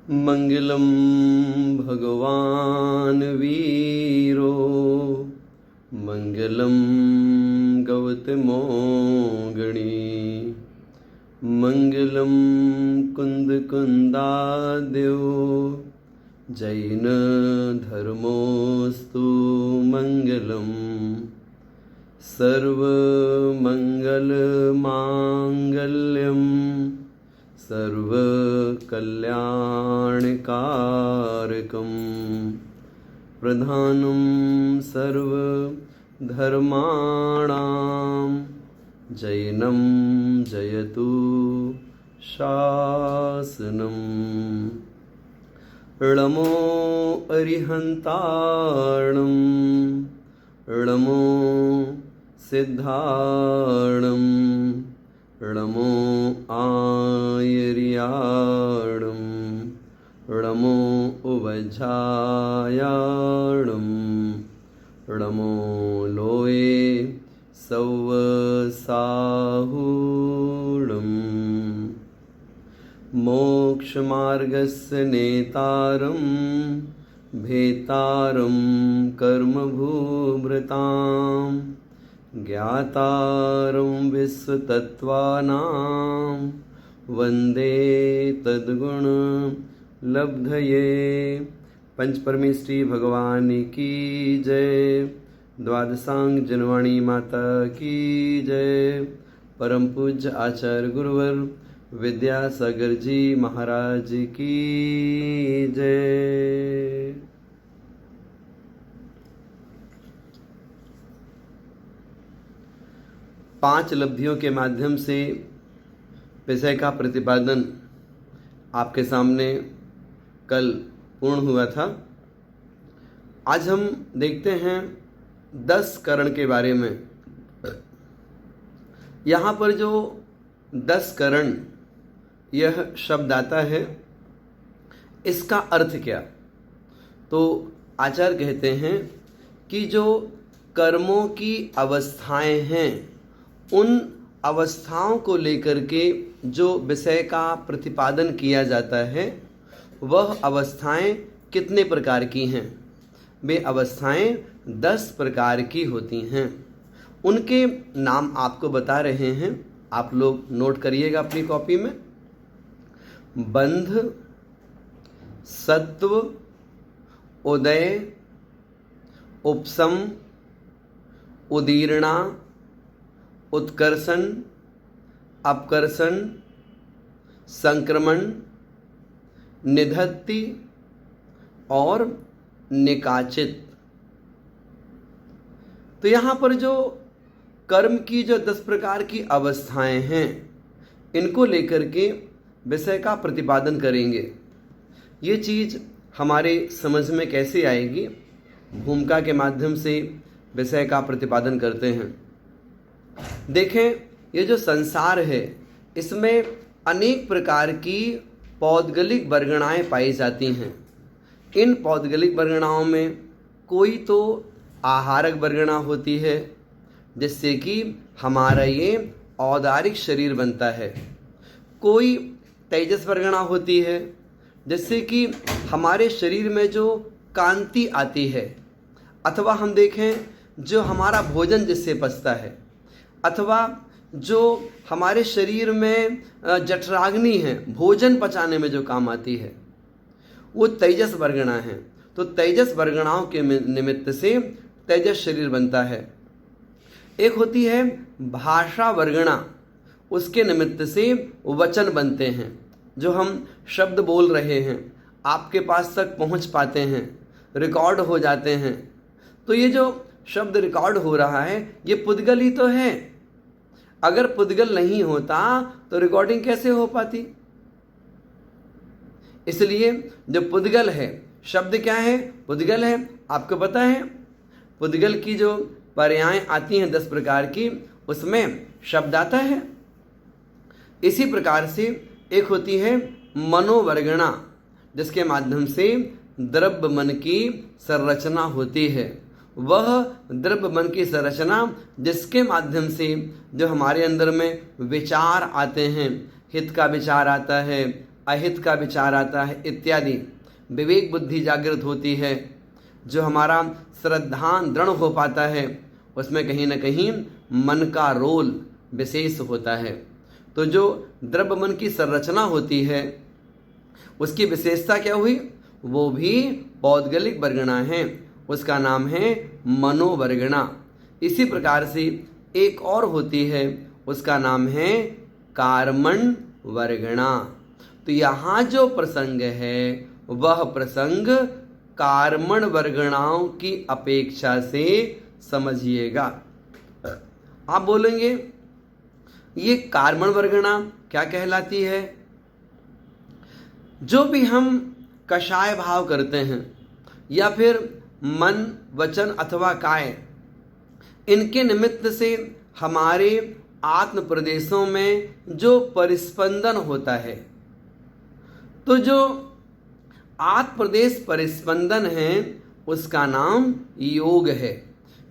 मंगलम भगवान वीरो मंगलम गौतमो गणी मंगलम कुंद कुंदाद्यो जैन धर्मोस्तु मंगलम सर्व मंगल मांगल्यम सर्व कल्याणकारकम प्रधानम सर्व धर्माणां जैनम जयतु शासनम ळमो अरिहन्ताणं ळमो सिद्धाणं ळमो आयर्याणं ळमो उवझायाणं ळमो लोये सौवसाहूणम् मोक्षमार्गस्य नेतारं भेतारं कर्मभूभृतां ज्ञातारं विश्वतत्त्वानां वन्दे तद्गुणलब्धये। पंच परमेष्ठी भगवान की जय। द्वादशांग जनवाणी माता की जय। परम पूज्य आचार्य गुरुवर विद्यासागर जी महाराज की जय। पांच लब्धियों के माध्यम से विषय का प्रतिपादन आपके सामने कल पूर्ण हुआ था। आज हम देखते हैं 10 करण के बारे में। यहाँ पर जो 10 करण यह शब्द आता है, इसका अर्थ क्या? तो आचार्य कहते हैं कि जो कर्मों की अवस्थाएं हैं, उन अवस्थाओं को लेकर के जो विषय का प्रतिपादन किया जाता है, वह अवस्थाएं कितने प्रकार की हैं? वे अवस्थाएं 10 प्रकार की होती हैं। उनके नाम आपको बता रहे हैं, आप लोग नोट करिएगा अपनी कॉपी में। बंध, सत्व, उदय, उपशम, उदीर्णा, उत्कर्षण, अपकर्षण, संक्रमण, निधत्ति और निकाचित। तो यहाँ पर जो कर्म की जो 10 प्रकार की अवस्थाएं हैं, इनको लेकर के विषय का प्रतिपादन करेंगे। ये चीज़ हमारे समझ में कैसे आएगी? भूमिका के माध्यम से विषय का प्रतिपादन करते हैं। देखें, ये जो संसार है, इसमें अनेक प्रकार की पौद्गलिक वर्गणाएं पाई जाती हैं। इन पौद्गलिक वर्गणाओं में कोई तो आहारक वर्गणा होती है, जिससे कि हमारा ये औदारिक शरीर बनता है। कोई तेजस वर्गणा होती है, जिससे कि हमारे शरीर में जो कांति आती है। अथवा हम देखें, जो हमारा भोजन जिससे पचता है, अथवा जो हमारे शरीर में जठराग्नि है, भोजन पचाने में जो काम आती है, वो तेजस वर्गणा है। तो तेजस वर्गणाओं के निमित्त से तेजस शरीर बनता है। एक होती है भाषा वर्गणा, उसके निमित्त से वचन बनते हैं। जो हम शब्द बोल रहे हैं, आपके पास तक पहुंच पाते हैं, रिकॉर्ड हो जाते हैं। तो ये जो शब्द रिकॉर्ड हो रहा है, ये पुद्गल ही तो है। अगर पुद्गल नहीं होता तो रिकॉर्डिंग कैसे हो पाती? इसलिए जो पुद्गल है, शब्द क्या है? पुद्गल है। आपको पता है पुद्गल की जो पर्यायें आती हैं 10 प्रकार की, उसमें शब्द आता है। इसी प्रकार से एक होती है मनोवर्गणा, जिसके माध्यम से द्रव्य मन की संरचना होती है। वह द्रव्य मन की संरचना जिसके माध्यम से जो हमारे अंदर में विचार आते हैं, हित का विचार आता है, अहित का विचार आता है इत्यादि। विवेक बुद्धि जागृत होती है, जो हमारा श्रद्धान दृढ़ हो पाता है, उसमें कहीं न कहीं मन का रोल विशेष होता है। तो जो द्रव्य मन की संरचना होती है उसकी विशेषता क्या हुई? वो भी पौद्गलिक वर्गणा है, उसका नाम है मनोवर्गणा। इसी प्रकार से एक और होती है, उसका नाम है कार्मण वर्गणा। तो यहाँ जो प्रसंग है वह प्रसंग कार्मण वर्गणाओं की अपेक्षा से समझिएगा। आप बोलेंगे ये कार्मण वर्गणा क्या कहलाती है? जो भी हम कषाय भाव करते हैं या फिर मन, वचन अथवा काय, इनके निमित्त से हमारे आत्म प्रदेशों में जो परिस्पंदन होता है, तो जो आत्म प्रदेश परिस्पंदन है उसका नाम योग है।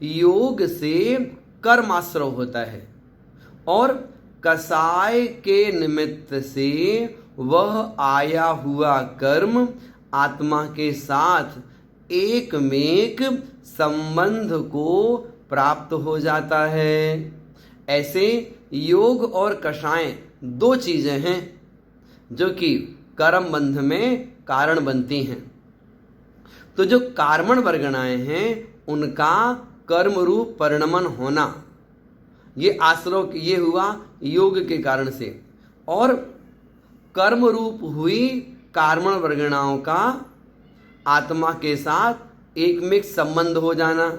योग से कर्माश्रव होता है और कसाय के निमित्त से वह आया हुआ कर्म आत्मा के साथ एकमेक संबंध को प्राप्त हो जाता है। ऐसे योग और कषाय दो चीजें हैं जो कि कर्म बंध में कारण बनती हैं। तो जो कार्मण वर्गणाएं हैं उनका कर्म रूप परिणमन होना, ये आश्रव ये हुआ योग के कारण से, और कर्म रूप हुई कार्मण वर्गणाओं का आत्मा के साथ एकमेक संबंध हो जाना,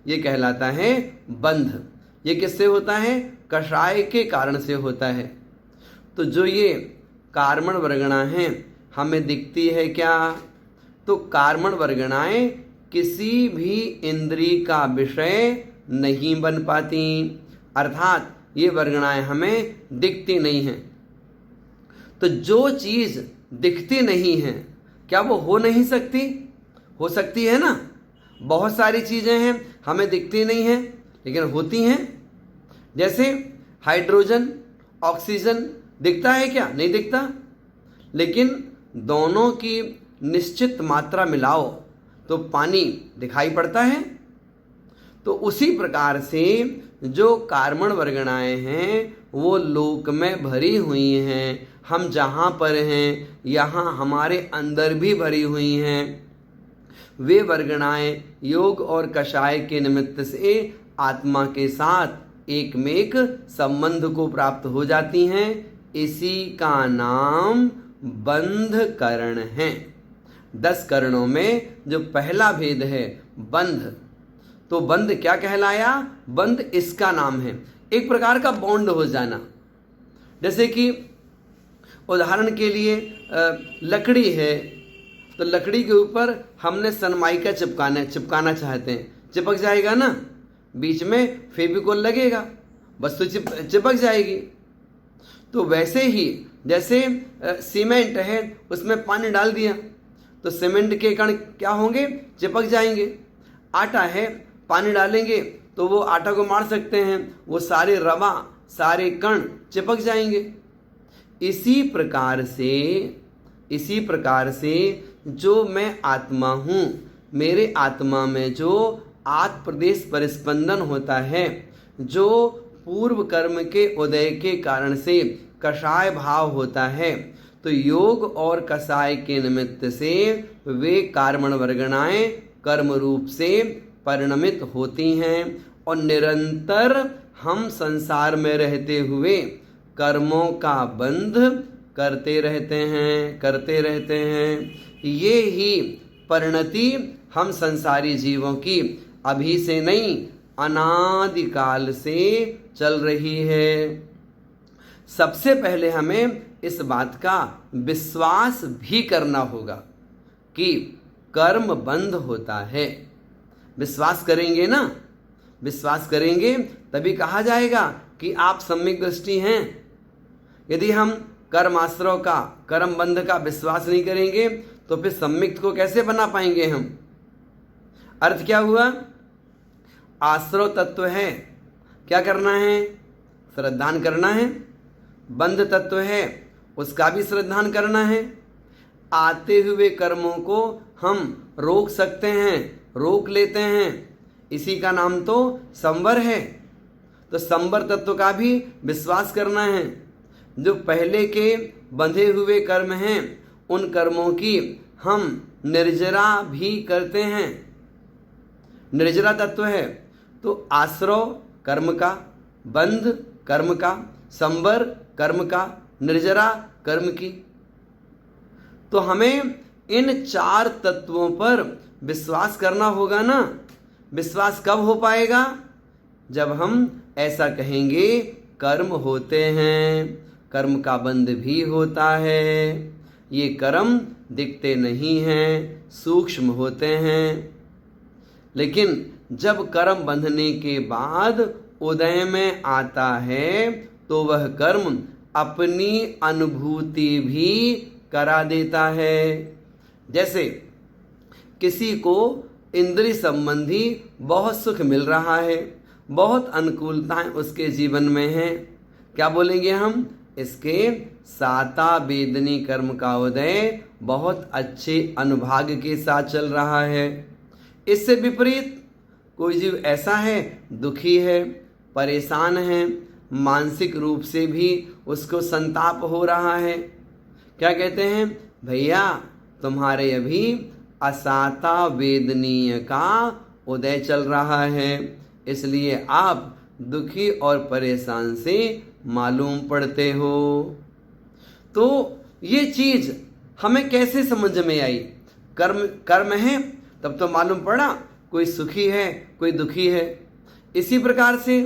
ये कहलाता है बंध। ये किससे होता है? कषाय के कारण से होता है। तो जो ये कार्मण वर्गणा हैं हमें दिखती है क्या? तो कार्मण वर्गणाएं किसी भी इंद्रिय का विषय नहीं बन पाती, अर्थात ये वर्गणाएं हमें दिखती नहीं हैं। तो जो चीज दिखती नहीं है क्या वो हो नहीं सकती? हो सकती है ना। बहुत सारी चीजें हैं हमें दिखती नहीं हैं लेकिन होती हैं। जैसे हाइड्रोजन, ऑक्सीजन दिखता है क्या? नहीं दिखता, लेकिन दोनों की निश्चित मात्रा मिलाओ तो पानी दिखाई पड़ता है। तो उसी प्रकार से जो कार्मण वर्गणाएं हैं वो लोक में भरी हुई हैं। हम जहाँ पर हैं यहाँ हमारे अंदर भी भरी हुई हैं। वे वर्गणाएं योग और कषाय के निमित्त से आत्मा के साथ एकमेक संबंध को प्राप्त हो जाती हैं। इसी का नाम बंध करण है। 10 करणों में जो पहला भेद है बंध, तो बंध क्या कहलाया? बंध इसका नाम है, एक प्रकार का बॉन्ड हो जाना। जैसे कि उदाहरण के लिए लकड़ी है, तो लकड़ी के ऊपर हमने सनमाइका चिपकाना चाहते हैं, चिपक जाएगा ना, बीच में फेविकोल लगेगा, बस तो चिपक जाएगी। तो वैसे ही जैसे सीमेंट है उसमें पानी डाल दिया तो सीमेंट के कण क्या होंगे? चिपक जाएंगे। आटा है, पानी डालेंगे तो वो आटा को मार सकते हैं, वो सारे रवा, सारे कण चिपक जाएंगे। इसी प्रकार से जो मैं आत्मा हूँ, मेरे आत्मा में जो आत्म प्रदेश परिस्पंदन होता है, जो पूर्व कर्म के उदय के कारण से कषाय भाव होता है, तो योग और कषाय के निमित्त से वे कार्मण वर्गणाएं कर्म रूप से परिणमित होती हैं और निरंतर हम संसार में रहते हुए कर्मों का बंध करते रहते हैं। ये ही परिणति हम संसारी जीवों की अभी से नहीं, अनादिकाल से चल रही है। सबसे पहले हमें इस बात का विश्वास भी करना होगा कि कर्म बंध होता है। विश्वास करेंगे ना, विश्वास करेंगे तभी कहा जाएगा कि आप सम्यक दृष्टि हैं। यदि हम कर्माश्रव का, कर्म बंध का विश्वास नहीं करेंगे तो फिर सम्यक को कैसे बना पाएंगे हम? अर्थ क्या हुआ? आश्रव तत्व है, क्या करना है? श्रद्धान करना है। बंध तत्व है, उसका भी श्रद्धान करना है। आते हुए कर्मों को हम रोक सकते हैं, रोक लेते हैं, इसी का नाम तो संवर है। तो संवर तत्व का भी विश्वास करना है। जो पहले के बंधे हुए कर्म हैं उन कर्मों की हम निर्जरा भी करते हैं। निर्जरा तत्व है तो आश्रव कर्म का, बंध कर्म का, संवर कर्म का, निर्जरा कर्म की। तो हमें इन 4 तत्वों पर विश्वास करना होगा ना। विश्वास कब हो पाएगा? जब हम ऐसा कहेंगे कर्म होते हैं, कर्म का बंध भी होता है, ये कर्म दिखते नहीं हैं, सूक्ष्म होते हैं। लेकिन जब कर्म बंधने के बाद उदय में आता है तो वह कर्म अपनी अनुभूति भी करा देता है। जैसे किसी को इंद्रिय संबंधी बहुत सुख मिल रहा है, बहुत अनुकूलताएं उसके जीवन में हैं, क्या बोलेंगे हम? इसके साता वेदनी कर्म का उदय बहुत अच्छे अनुभाग के साथ चल रहा है। इससे विपरीत कोई जीव ऐसा है, दुखी है, परेशान है, मानसिक रूप से भी उसको संताप हो रहा है, क्या कहते हैं? भैया तुम्हारे अभी असाता वेदनीय का उदय चल रहा है, इसलिए आप दुखी और परेशान से मालूम पड़ते हो। तो ये चीज हमें कैसे समझ में आई? कर्म कर्म है तब तो मालूम पड़ा कोई सुखी है, कोई दुखी है। इसी प्रकार से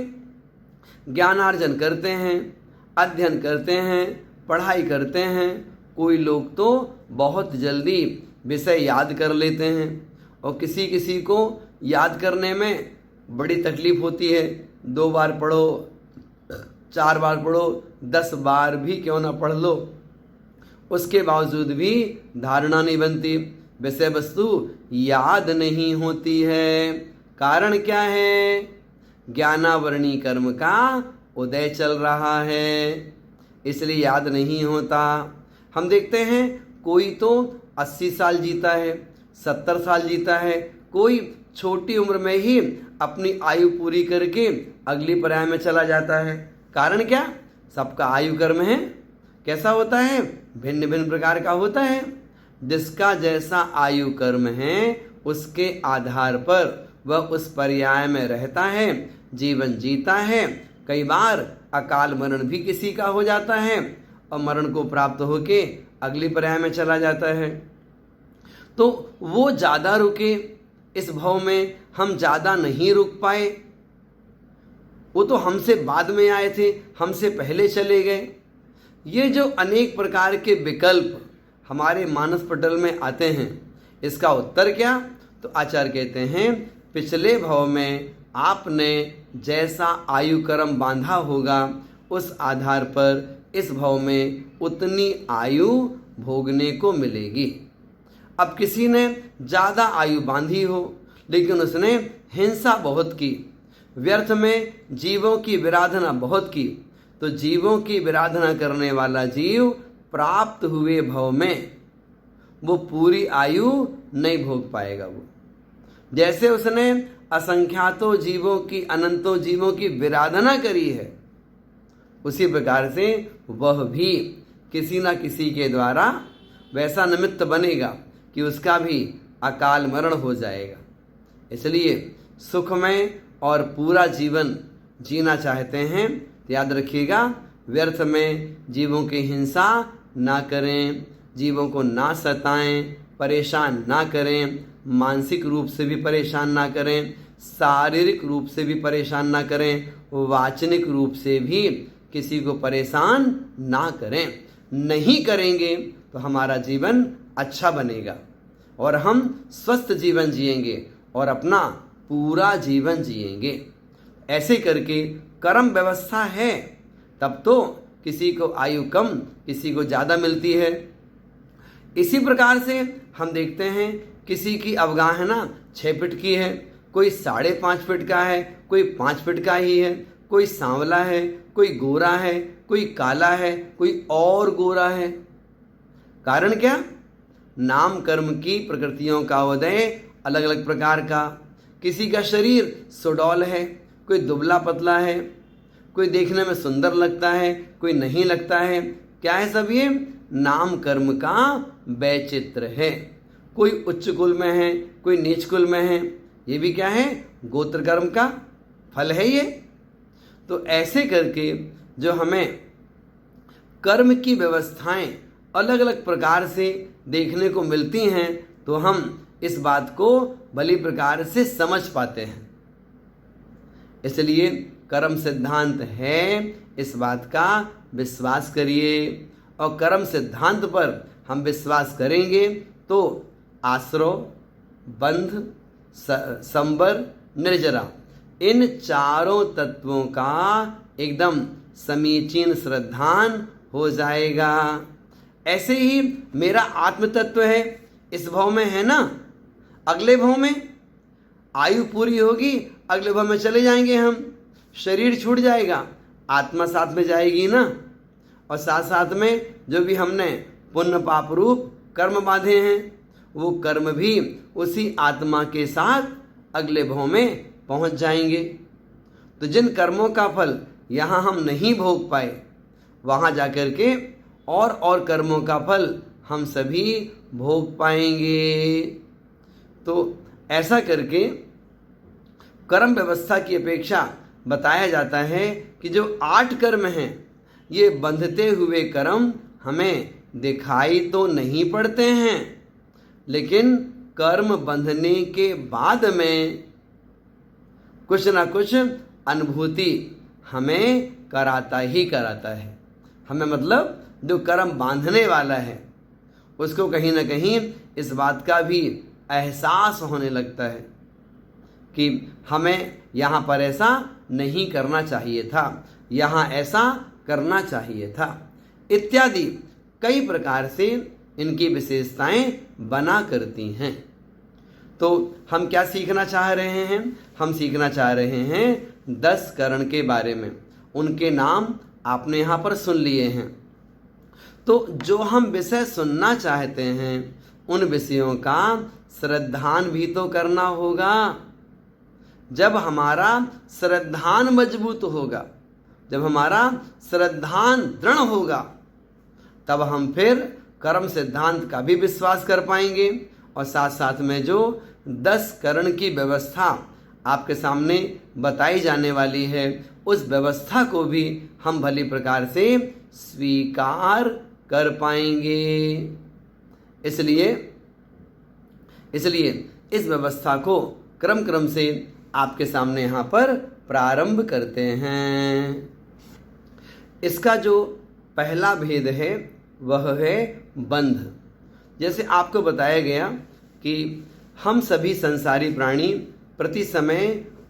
ज्ञानार्जन करते हैं, अध्ययन करते हैं, पढ़ाई करते हैं। कोई लोग तो बहुत जल्दी विषय याद कर लेते हैं और किसी किसी को याद करने में बड़ी तकलीफ होती है। 2 बार पढ़ो, 4 बार पढ़ो, 10 बार भी क्यों ना पढ़ लो, उसके बावजूद भी धारणा नहीं बनती, विषय वस्तु याद नहीं होती है। कारण क्या है? ज्ञानावरणी कर्म का उदय चल रहा है, इसलिए याद नहीं होता। हम देखते हैं कोई तो 80 साल जीता है, 70 साल जीता है, कोई छोटी उम्र में ही अपनी आयु पूरी करके अगली पर्याय में चला जाता है। कारण क्या? सबका आयु कर्म है। कैसा होता है? भिन्न भिन्न प्रकार का होता है। जिसका जैसा आयु कर्म है उसके आधार पर वह उस पर्याय में रहता है, जीवन जीता है। कई बार अकाल मरण भी किसी का हो जाता है और मरण को प्राप्त होके अगली पर्याय में चला जाता है। तो वो ज़्यादा रुके, इस भव में हम ज़्यादा नहीं रुक पाए। वो तो हमसे बाद में आए थे, हमसे पहले चले गए। ये जो अनेक प्रकार के विकल्प हमारे मानस पटल में आते हैं, इसका उत्तर क्या? तो आचार्य कहते हैं पिछले भव में आपने जैसा आयु कर्म बांधा होगा उस आधार पर इस भव में उतनी आयु भोगने को मिलेगी। अब किसी ने ज़्यादा आयु बांधी हो लेकिन उसने हिंसा बहुत की, व्यर्थ में जीवों की विराधना बहुत की, तो जीवों की विराधना करने वाला जीव प्राप्त हुए भव में वो पूरी आयु नहीं भोग पाएगा। वो जैसे उसने असंख्यातों जीवों की, अनंतों जीवों की विराधना करी है, उसी प्रकार से वह भी किसी न किसी के द्वारा वैसा निमित्त बनेगा कि उसका भी अकाल मरण हो जाएगा। इसलिए सुखमय और पूरा जीवन जीना चाहते हैं तो याद रखिएगा, व्यर्थ में जीवों की हिंसा ना करें, जीवों को ना सताएं, परेशान ना करें, मानसिक रूप से भी परेशान ना करें, शारीरिक रूप से भी परेशान ना करें, वाचनिक रूप से भी किसी को परेशान ना करें। नहीं करेंगे तो हमारा जीवन अच्छा बनेगा और हम स्वस्थ जीवन जिएंगे और अपना पूरा जीवन जिएंगे। ऐसे करके कर्म व्यवस्था है, तब तो किसी को आयु कम, किसी को ज़्यादा मिलती है। इसी प्रकार से हम देखते हैं किसी की अवगाहना 6 फीट की है, कोई 5.5 फीट का है, कोई 5 फीट का ही है, कोई सांवला है, कोई गोरा है, कोई काला है, कोई और गोरा है। कारण क्या? नाम कर्म की प्रकृतियों का उदय अलग अलग प्रकार का। किसी का शरीर सुडौल है, कोई दुबला पतला है, कोई देखने में सुंदर लगता है, कोई नहीं लगता है। क्या है सब ये? नाम कर्म का वैचित्र है। कोई उच्च कुल में है, कोई नीच कुल में है। ये भी क्या है? गोत्र कर्म का फल है ये। तो ऐसे करके जो हमें कर्म की व्यवस्थाएं अलग अलग प्रकार से देखने को मिलती हैं, तो हम इस बात को भली प्रकार से समझ पाते हैं। इसलिए कर्म सिद्धांत है, इस बात का विश्वास करिए। और कर्म सिद्धांत पर हम विश्वास करेंगे तो आश्रव, बंध, संबर, निर्जरा, इन चारों तत्वों का एकदम समीचीन श्रद्धान हो जाएगा। ऐसे ही मेरा आत्म तत्व है, इस भाव में है ना, अगले भाव में आयु पूरी होगी, अगले भाव में चले जाएंगे हम, शरीर छूट जाएगा, आत्मा साथ में जाएगी ना। और साथ साथ में जो भी हमने पुण्य पाप रूप कर्म बांधे हैं, वो कर्म भी उसी आत्मा के साथ अगले भाव में पहुंच जाएंगे। तो जिन कर्मों का फल यहाँ हम नहीं भोग पाए, वहाँ जाकर के और कर्मों का फल हम सभी भोग पाएंगे। तो ऐसा करके कर्म व्यवस्था की अपेक्षा बताया जाता है कि जो 8 कर्म हैं, ये बंधते हुए कर्म हमें दिखाई तो नहीं पड़ते हैं, लेकिन कर्म बंधने के बाद में कुछ ना कुछ अनुभूति हमें कराता ही कराता है। हमें मतलब जो कर्म बांधने वाला है उसको कहीं ना कहीं इस बात का भी एहसास होने लगता है कि हमें यहाँ पर ऐसा नहीं करना चाहिए था, यहाँ ऐसा करना चाहिए था, इत्यादि कई प्रकार से इनकी विशेषताएं बना करती हैं। तो हम क्या सीखना चाह रहे हैं? हम सीखना चाह रहे हैं 10 करण के बारे में। उनके नाम आपने यहाँ पर सुन लिए हैं। तो जो हम विषय सुनना चाहते हैं, उन विषयों का श्रद्धान भी तो करना होगा। जब हमारा श्रद्धान मजबूत होगा, जब हमारा श्रद्धान दृढ़ होगा, तब हम फिर कर्म सिद्धांत का भी विश्वास कर पाएंगे। और साथ साथ में जो 10 करण की व्यवस्था आपके सामने बताई जाने वाली है, उस व्यवस्था को भी हम भली प्रकार से स्वीकार कर पाएंगे। इसलिए इस व्यवस्था को क्रम क्रम से आपके सामने यहाँ पर प्रारंभ करते हैं। इसका जो पहला भेद है वह है बंध। जैसे आपको बताया गया कि हम सभी संसारी प्राणी प्रति समय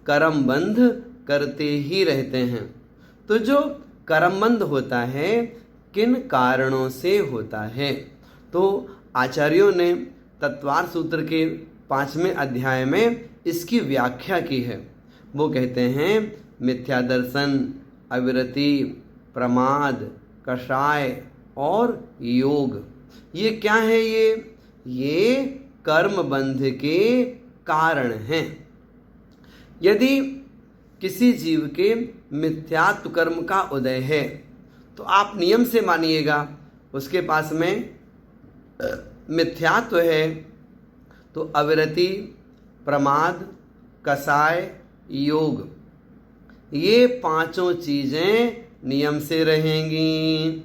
कर्म बंध करते ही रहते हैं। तो जो कर्म बंध होता है, किन कारणों से होता है? तो आचार्यों ने तत्वार सूत्र के 5वें अध्याय में इसकी व्याख्या की है। वो कहते हैं मिथ्या दर्शन, अविरति, प्रमाद, कषाय और योग। ये क्या है? ये कर्म बंध के कारण हैं। यदि किसी जीव के मिथ्यात्व कर्म का उदय है, तो आप नियम से मानिएगा उसके पास में मिथ्यात्व है, तो अविरति, प्रमाद, कषाय, योग, ये 5 चीजें नियम से रहेंगी।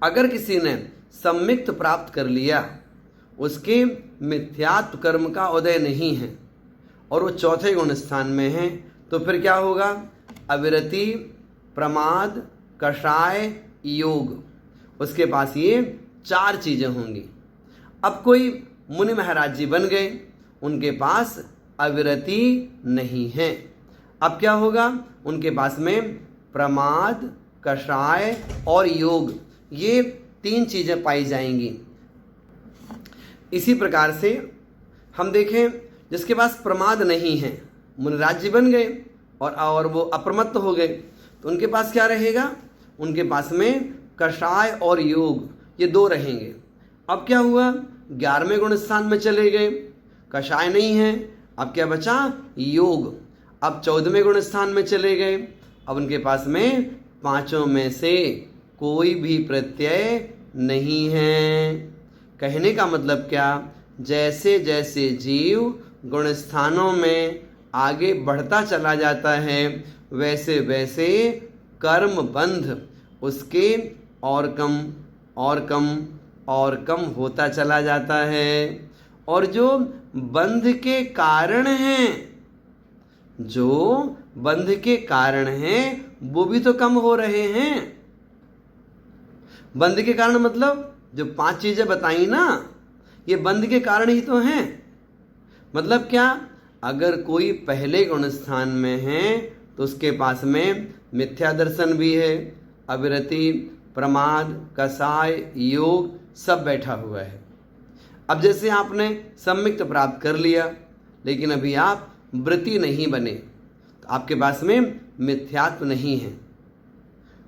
अगर किसी ने सम्मिक्त प्राप्त कर लिया, उसके मिथ्यात्व कर्म का उदय नहीं है और वो चौथे गुण स्थान में है, तो फिर क्या होगा? अविरति, प्रमाद, कषाय, योग, उसके पास ये 4 चीजें होंगी। अब कोई मुनि महाराज जी बन गए, उनके पास अविरति नहीं है। अब क्या होगा? उनके पास में प्रमाद, कषाय और योग, ये 3 चीजें पाई जाएंगी। इसी प्रकार से हम देखें, जिसके पास प्रमाद नहीं है, मुनिराज जी बन गए, और वो अप्रमत्त हो गए, तो उनके पास क्या रहेगा? उनके पास में कषाय और योग ये दो रहेंगे। अब क्या हुआ? 11वें गुण स्थान में चले गए, कषाय नहीं है, अब क्या बचा? योग। अब 14वें गुण स्थान में चले गए, अब उनके पास में पांचों में से कोई भी प्रत्यय नहीं है। कहने का मतलब क्या? जैसे जैसे जीव गुण स्थानों में आगे बढ़ता चला जाता है, वैसे वैसे कर्म बंध उसके और कम और कम और कम होता चला जाता है। और जो बंध के कारण हैं, जो बंध के कारण हैं, वो भी तो कम हो रहे हैं। बंध के कारण मतलब जो 5 चीजें बताई ना, ये बंध के कारण ही तो हैं। मतलब क्या? अगर कोई पहले गुण स्थान में है तो उसके पास में मिथ्या दर्शन भी है, अविरति, प्रमाद, कषाय, योग सब बैठा हुआ है। अब जैसे आपने सम्यक्त प्राप्त कर लिया, लेकिन अभी आप वृत्ति नहीं बने, तो आपके पास में मिथ्यात्व नहीं है,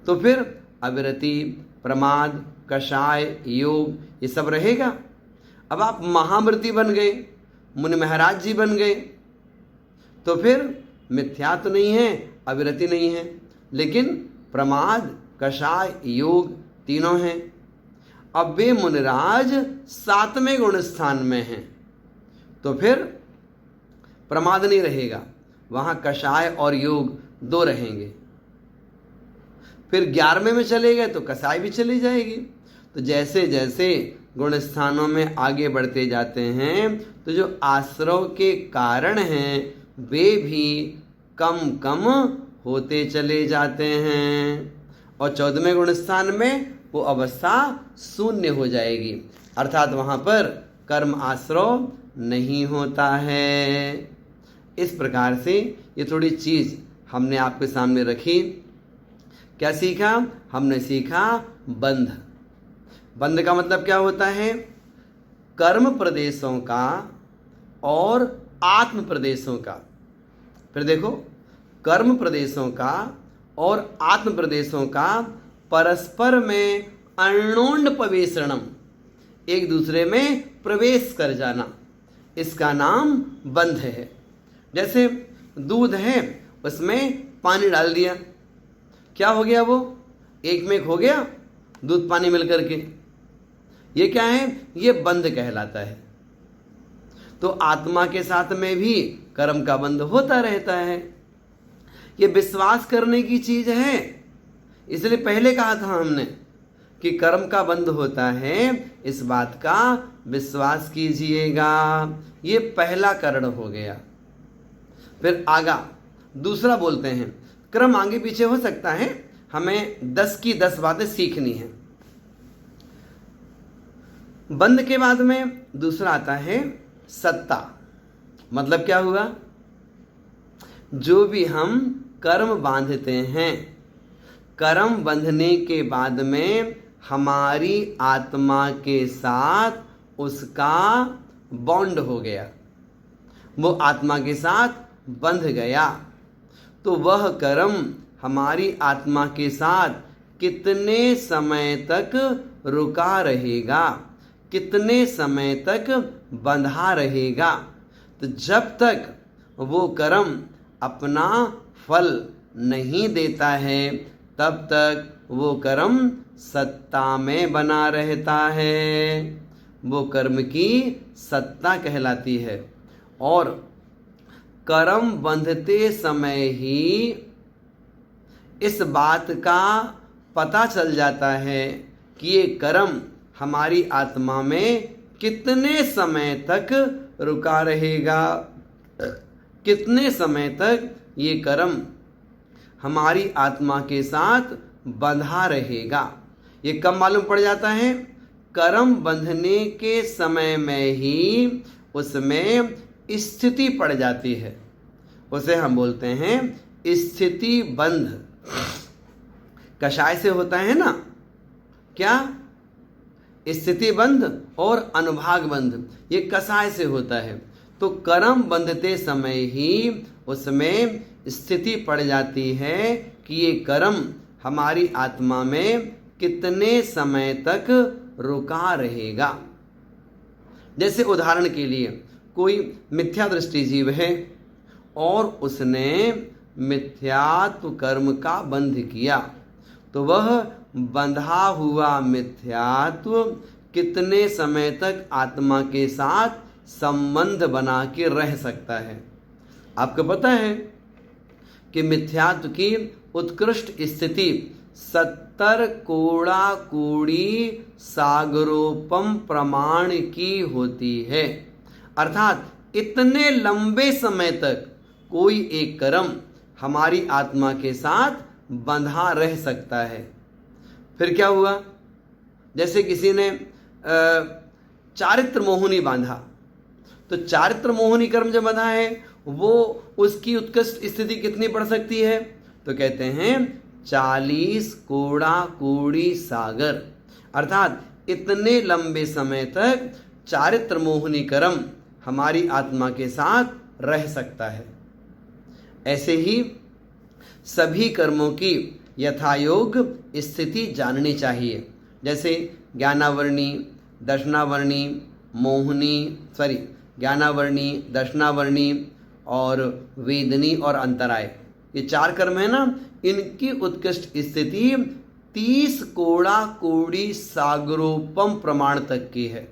तो फिर अविरति, प्रमाद, कषाय, योग ये सब रहेगा। अब आप महावृत्ति बन गए, मुनि महाराज जी बन गए, तो फिर मिथ्यात्व नहीं है, अविरति नहीं है, लेकिन प्रमाद, कषाय, योग तीनों हैं। अब वे मुनिराज 7वें गुण स्थान में हैं, तो फिर प्रमाद नहीं रहेगा, वहां कषाय और योग दो रहेंगे। फिर 11वें में चले गए तो कषाय भी चली जाएगी। तो जैसे जैसे गुण स्थानों में आगे बढ़ते जाते हैं, तो जो आश्रव के कारण हैं वे भी कम कम होते चले जाते हैं, और 14वें गुण स्थान में वो अवस्था शून्य हो जाएगी, अर्थात वहां पर कर्म आश्रव नहीं होता है। इस प्रकार से ये थोड़ी चीज हमने आपके सामने रखी। क्या सीखा? हमने सीखा बंध। बंध का मतलब क्या होता है? कर्म प्रदेशों का और आत्म प्रदेशों का। फिर देखो, कर्म प्रदेशों का और आत्म प्रदेशों का परस्पर में अण्वोन्य प्रवेशणम, एक दूसरे में प्रवेश कर जाना, इसका नाम बंध है। जैसे दूध है, उसमें पानी डाल दिया, क्या हो गया? वो एक में एक हो गया, दूध पानी मिलकर के। ये क्या है? ये बंध कहलाता है। तो आत्मा के साथ में भी कर्म का बंध होता रहता है। ये विश्वास करने की चीज है, इसलिए पहले कहा था हमने कि कर्म का बंध होता है, इस बात का विश्वास कीजिएगा। ये पहला करण हो गया। फिर आगा दूसरा बोलते हैं, क्रम आगे पीछे हो सकता है, हमें 10 की 10 बातें सीखनी है। बंध के बाद में दूसरा आता है सत्ता। मतलब क्या हुआ? जो भी हम कर्म बांधते हैं, कर्म बंधने के बाद में हमारी आत्मा के साथ उसका बॉन्ड हो गया, वो आत्मा के साथ बंध गया, तो वह कर्म हमारी आत्मा के साथ कितने समय तक रुका रहेगा, कितने समय तक बंधा रहेगा? तो जब तक वो कर्म अपना फल नहीं देता है, तब तक वो कर्म सत्ता में बना रहता है। वो कर्म की सत्ता कहलाती है। और कर्म बंधते समय ही इस बात का पता चल जाता है कि ये कर्म हमारी आत्मा में कितने समय तक रुका रहेगा, कितने समय तक ये कर्म हमारी आत्मा के साथ बंधा रहेगा। ये कब मालूम पड़ जाता है? कर्म बंधने के समय में ही उसमें स्थिति पड़ जाती है, उसे हम बोलते हैं स्थिति बंध। कषाय से होता है ना, क्या? स्थिति बंध और अनुभाग बंध, ये कषाय से होता है। तो कर्म बंधते समय ही उसमें स्थिति पड़ जाती है कि ये कर्म हमारी आत्मा में कितने समय तक रुका रहेगा। जैसे उदाहरण के लिए कोई मिथ्या दृष्टि जीव है और उसने मिथ्यात्व कर्म का बंध किया, तो वह बंधा हुआ मिथ्यात्व कितने समय तक आत्मा के साथ संबंध बना के रह सकता है। आपको पता है कि मिथ्यात्व की उत्कृष्ट स्थिति 70 कोड़ा कोड़ी सागरोपम प्रमाण की होती है। अर्थात इतने लंबे समय तक कोई एक कर्म हमारी आत्मा के साथ बंधा रह सकता है। फिर क्या हुआ, जैसे किसी ने चारित्र मोहिनी बांधा, तो चारित्र मोहिनी कर्म जो बंधा है वो उसकी उत्कृष्ट स्थिति कितनी पड़ सकती है, तो कहते हैं 40 कोड़ा कोड़ी सागर। अर्थात इतने लंबे समय तक चारित्र मोहिनी कर्म हमारी आत्मा के साथ रह सकता है। ऐसे ही सभी कर्मों की यथायोग स्थिति जाननी चाहिए। जैसे ज्ञानावर्णी, दर्शनावर्णी, ज्ञानावर्णी, दर्शनावर्णी और वेदनी और अंतराय, ये 4 कर्म है ना, इनकी उत्कृष्ट स्थिति 30 कोड़ा कोड़ी सागरोपम प्रमाण तक की है।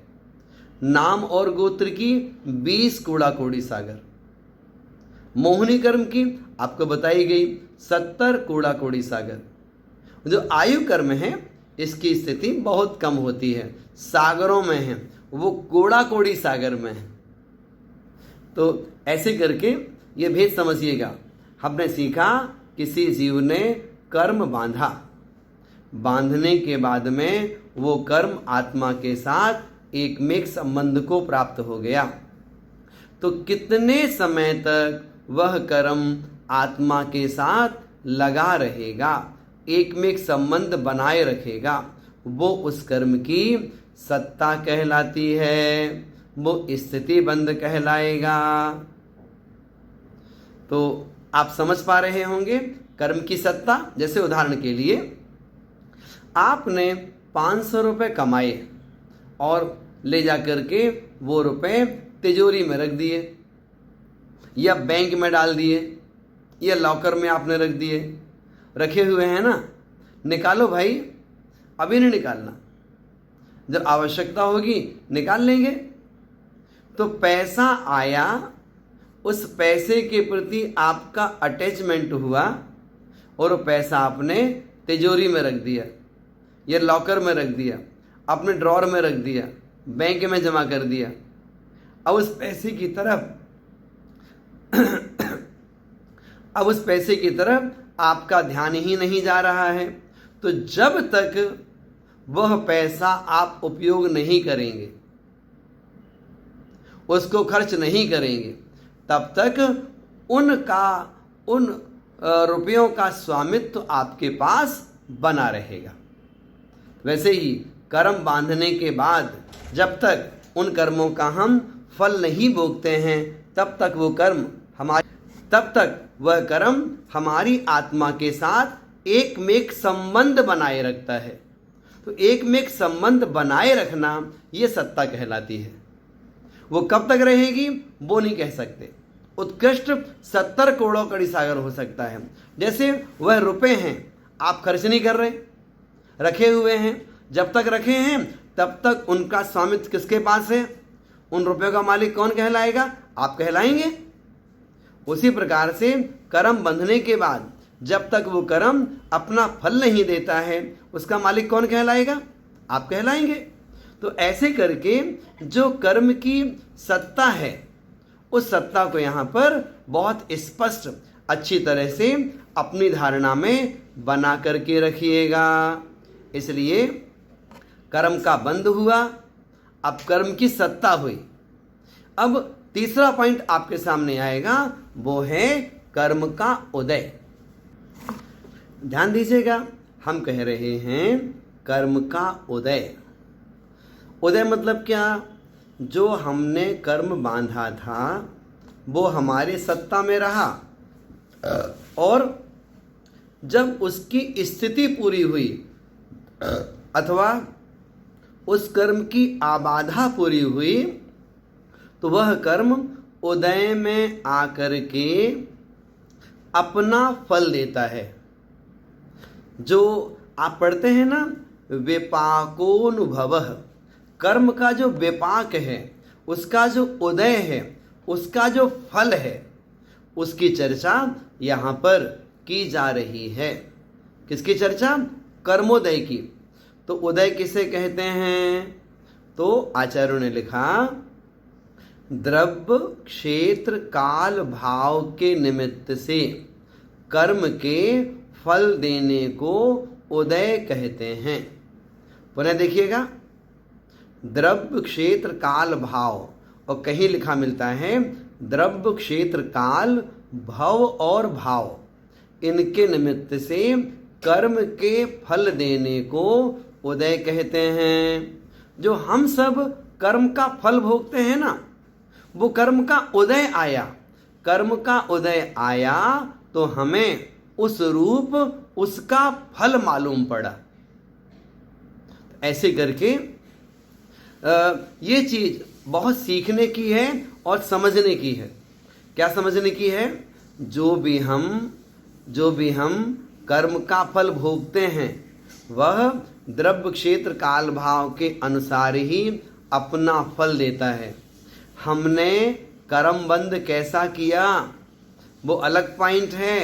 नाम और गोत्र की 20 कोड़ा कोड़ी सागर। मोहिनी कर्म की आपको बताई गई 70 कोड़ा कोड़ी सागर। जो आयु कर्म है इसकी स्थिति बहुत कम होती है, सागरों में है, वो कोड़ा कोड़ी सागर में है। तो ऐसे करके ये भेद समझिएगा। हमने सीखा किसी जीव ने कर्म बांधा, बांधने के बाद में वो कर्म आत्मा के साथ एकमेक संबंध को प्राप्त हो गया, तो कितने समय तक वह कर्म आत्मा के साथ लगा रहेगा, एकमेक संबंध बनाए रखेगा, वो उस कर्म की सत्ता कहलाती है, वो स्थिति बंध कहलाएगा। तो आप समझ पा रहे होंगे कर्म की सत्ता। जैसे उदाहरण के लिए आपने 500 रुपये कमाए और ले जाकर के वो रुपए तिजोरी में रख दिए या बैंक में डाल दिए या लॉकर में आपने रख दिए, रखे हुए हैं ना, निकालो भाई, अभी नहीं निकालना, जब आवश्यकता होगी निकाल लेंगे। तो पैसा आया, उस पैसे के प्रति आपका अटैचमेंट हुआ और वो पैसा आपने तिजोरी में रख दिया या लॉकर में रख दिया, अपने ड्रॉर में रख दिया, बैंक में जमा कर दिया। अब उस पैसे की तरफ आपका ध्यान ही नहीं जा रहा है। तो जब तक वह पैसा आप उपयोग नहीं करेंगे, उसको खर्च नहीं करेंगे, तब तक उन रुपयों का स्वामित्व आपके पास बना रहेगा। वैसे ही कर्म बांधने के बाद जब तक उन कर्मों का हम फल नहीं भोगते हैं, तब तक वह कर्म हमारी आत्मा के साथ एकमेक संबंध बनाए रखता है। तो एकमेक संबंध बनाए रखना ये सत्ता कहलाती है। वो कब तक रहेगी वो नहीं कह सकते। उत्कृष्ट 70 कोड़ों कड़ी सागर हो सकता है। जैसे वह रुपए हैं, आप खर्च नहीं कर रहे, रखे हुए हैं, जब तक रखे हैं तब तक उनका स्वामित्व किसके पास है? उन रुपयों का मालिक कौन कहलाएगा? आप कहलाएंगे। उसी प्रकार से कर्म बंधने के बाद जब तक वो कर्म अपना फल नहीं देता है, उसका मालिक कौन कहलाएगा? आप कहलाएंगे। तो ऐसे करके जो कर्म की सत्ता है, उस सत्ता को यहाँ पर बहुत स्पष्ट अच्छी तरह से अपनी धारणा में बना करके रखिएगा। इसलिए कर्म का बंध हुआ, अब कर्म की सत्ता हुई। अब तीसरा पॉइंट आपके सामने आएगा, वो है कर्म का उदय। ध्यान दीजिएगा, हम कह रहे हैं कर्म का उदय। उदय मतलब क्या? जो हमने कर्म बांधा था वो हमारे सत्ता में रहा, और जब उसकी स्थिति पूरी हुई अथवा उस कर्म की आबाधा पूरी हुई, तो वह कर्म उदय में आकर के अपना फल देता है। जो आप पढ़ते हैं ना, विपाकोनुभवः, कर्म का जो विपाक है, उसका जो उदय है, उसका जो फल है, उसकी चर्चा यहाँ पर की जा रही है। किसकी चर्चा? कर्मोदय की। तो उदय किसे कहते हैं? तो आचार्यों ने लिखा, द्रव्य क्षेत्र काल भाव के निमित्त से कर्म के फल देने को उदय कहते हैं। पुनः देखिएगा, द्रव्य क्षेत्र काल भाव, और कहीं लिखा मिलता है द्रव्य क्षेत्र काल भव और भाव, इनके निमित्त से कर्म के फल देने को उदय कहते हैं। जो हम सब कर्म का फल भोगते हैं ना, वो कर्म का उदय आया। कर्म का उदय आया तो हमें उस रूप उसका फल मालूम पड़ा। ऐसे करके ये चीज बहुत सीखने की है और समझने की है। क्या समझने की है? जो भी हम कर्म का फल भोगते हैं, वह द्रव्य क्षेत्र काल भाव के अनुसार ही अपना फल देता है। हमने कर्म बंध कैसा किया, वो अलग पॉइंट है।